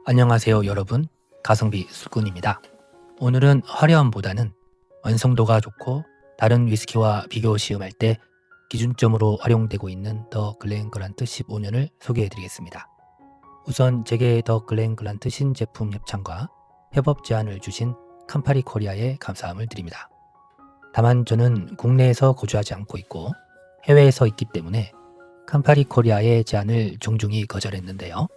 안녕하세요 여러분, 가성비 술꾼입니다. 오늘은 화려함보다는 완성도가 좋고 다른 위스키와 비교 시음할 때 기준점으로 활용되고 있는 더 글렌그란트 15년을 소개해 드리겠습니다. 우선 제게 더 글렌그란트 신제품 협찬과 협업 제안을 주신 캄파리 코리아에 감사함을 드립니다. 다만 저는 국내에서 거주하지 않고 있고 해외에서 있기 때문에 캄파리 코리아의 제안을 종중히 거절했는데요.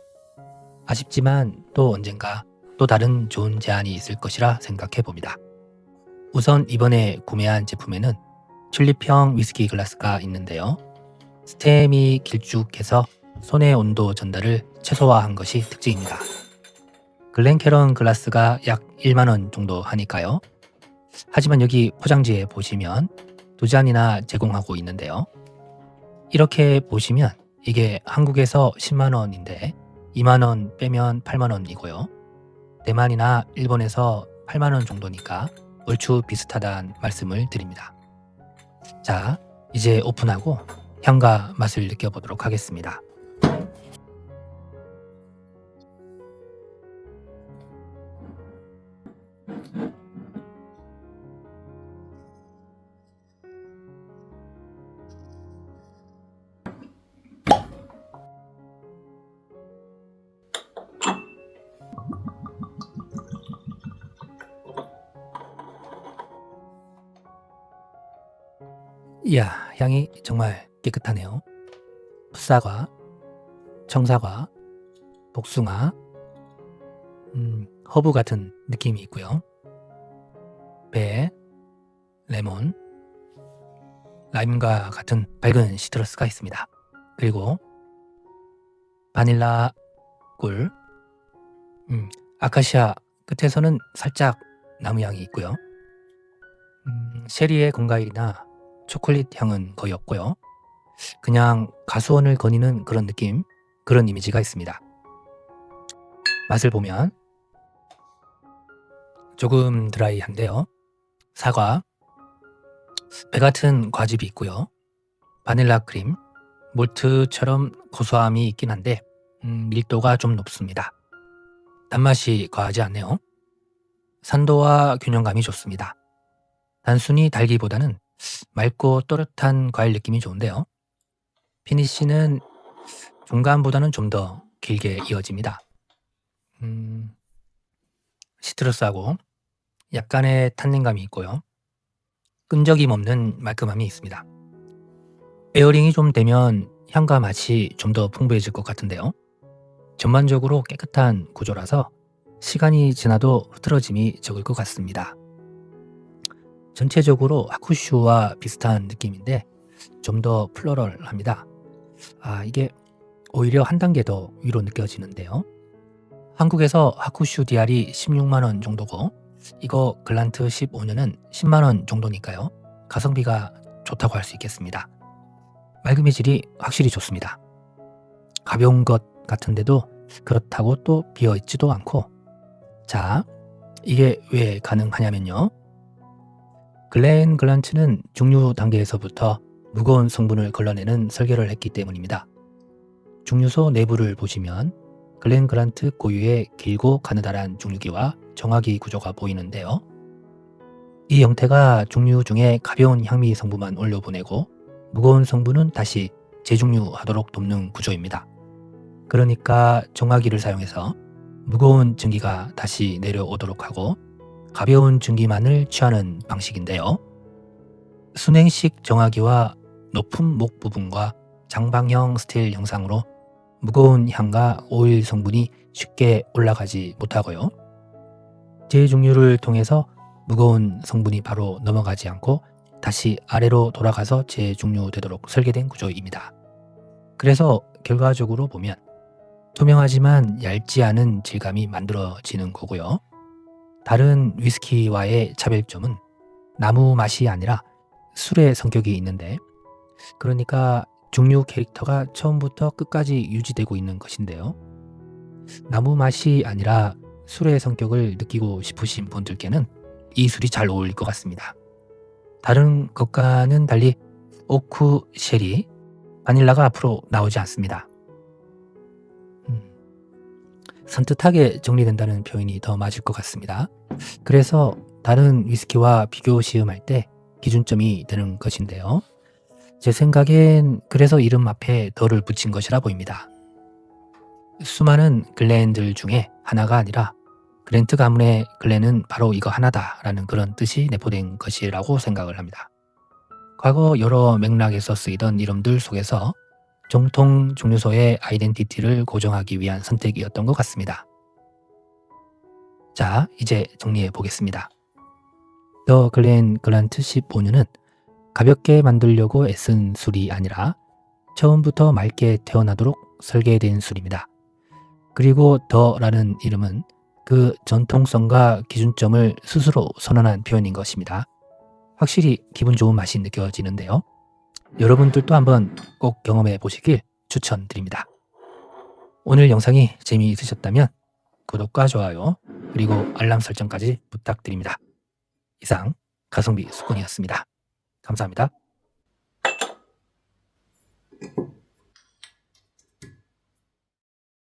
아쉽지만 또 언젠가 또 다른 좋은 제안이 있을 것이라 생각해 봅니다. 우선 이번에 구매한 제품에는 튤립형 위스키 글라스가 있는데요. 스템이 길쭉해서 손의 온도 전달을 최소화한 것이 특징입니다. 글렌캐런 글라스가 약 1만원 정도 하니까요. 하지만 여기 포장지에 보시면 2잔이나 제공하고 있는데요. 이렇게 보시면 이게 한국에서 10만원인데 2만원 빼면 8만원이고요. 대만이나 일본에서 8만원 정도니까 얼추 비슷하다는 말씀을 드립니다. 자, 이제 오픈하고 향과 맛을 느껴보도록 하겠습니다. 이야, 향이 정말 깨끗하네요. 풋사과, 청사과, 복숭아, 허브 같은 느낌이 있고요. 배, 레몬, 라임과 같은 밝은 시트러스가 있습니다. 그리고 바닐라 꿀, 아카시아 끝에서는 살짝 나무향이 있고요. 쉐리의 건과일이나 초콜릿 향은 거의 없고요. 그냥 가수원을 거니는 그런 느낌, 그런 이미지가 있습니다. 맛을 보면 조금 드라이한데요. 사과, 배 같은 과즙이 있고요. 바닐라 크림, 몰트처럼 고소함이 있긴 한데 밀도가 좀 높습니다. 단맛이 과하지 않네요. 산도와 균형감이 좋습니다. 단순히 달기보다는 맑고 또렷한 과일 느낌이 좋은데요. 피니쉬는 중간보다는 좀 더 길게 이어집니다. 시트러스하고 약간의 탄닌감이 있고요. 끈적임 없는 말끔함이 있습니다. 에어링이 좀 되면 향과 맛이 좀 더 풍부해질 것 같은데요. 전반적으로 깨끗한 구조라서 시간이 지나도 흐트러짐이 적을 것 같습니다. 전체적으로 하쿠슈와 비슷한 느낌인데 좀 더 플로럴합니다. 이게 오히려 한 단계 더 위로 느껴지는데요. 한국에서 하쿠슈 DR이 16만원 정도고 이거 글란트 15년은 10만원 정도니까요. 가성비가 좋다고 할 수 있겠습니다. 맑음의 질이 확실히 좋습니다. 가벼운 것 같은데도 그렇다고 또 비어있지도 않고, 자, 이게 왜 가능하냐면요. 글렌글란트는 중류 단계에서부터 무거운 성분을 걸러내는 설계를 했기 때문입니다. 중류소 내부를 보시면 글렌그란트 고유의 길고 가느다란 중류기와 정화기 구조가 보이는데요. 이 형태가 중류 중에 가벼운 향미 성분만 올려보내고 무거운 성분은 다시 재중류하도록 돕는 구조입니다. 그러니까 정화기를 사용해서 무거운 증기가 다시 내려오도록 하고 가벼운 증기만을 취하는 방식인데요. 순행식 정화기와 높은 목 부분과 장방형 스틸 영상으로 무거운 향과 오일 성분이 쉽게 올라가지 못하고요. 재중류를 통해서 무거운 성분이 바로 넘어가지 않고 다시 아래로 돌아가서 재중류되도록 설계된 구조입니다. 그래서 결과적으로 보면 투명하지만 얇지 않은 질감이 만들어지는 거고요. 다른 위스키와의 차별점은 나무 맛이 아니라 술의 성격이 있는데, 그러니까 중류 캐릭터가 처음부터 끝까지 유지되고 있는 것인데요. 나무 맛이 아니라 술의 성격을 느끼고 싶으신 분들께는 이 술이 잘 어울릴 것 같습니다. 다른 것과는 달리 오크, 쉐리, 바닐라가 앞으로 나오지 않습니다. 산뜻하게 정리된다는 표현이 더 맞을 것 같습니다. 그래서 다른 위스키와 비교 시음할 때 기준점이 되는 것인데요. 제 생각엔 그래서 이름 앞에 더를 붙인 것이라 보입니다. 수많은 글렌들 중에 하나가 아니라 그랜트 가문의 글렌은 바로 이거 하나다라는 그런 뜻이 내포된 것이라고 생각을 합니다. 과거 여러 맥락에서 쓰이던 이름들 속에서 정통 증류소의 아이덴티티를 고정하기 위한 선택이었던 것 같습니다. 자, 이제 정리해 보겠습니다. 더 글렌 그란트 15년은 가볍게 만들려고 애쓴 술이 아니라 처음부터 맑게 태어나도록 설계된 술입니다. 그리고 더라는 이름은 그 전통성과 기준점을 스스로 선언한 표현인 것입니다. 확실히 기분 좋은 맛이 느껴지는데요. 여러분들도 한번 꼭 경험해 보시길 추천드립니다. 오늘 영상이 재미있으셨다면 구독과 좋아요 그리고 알람 설정까지 부탁드립니다. 이상 가성비 수건이었습니다. 감사합니다.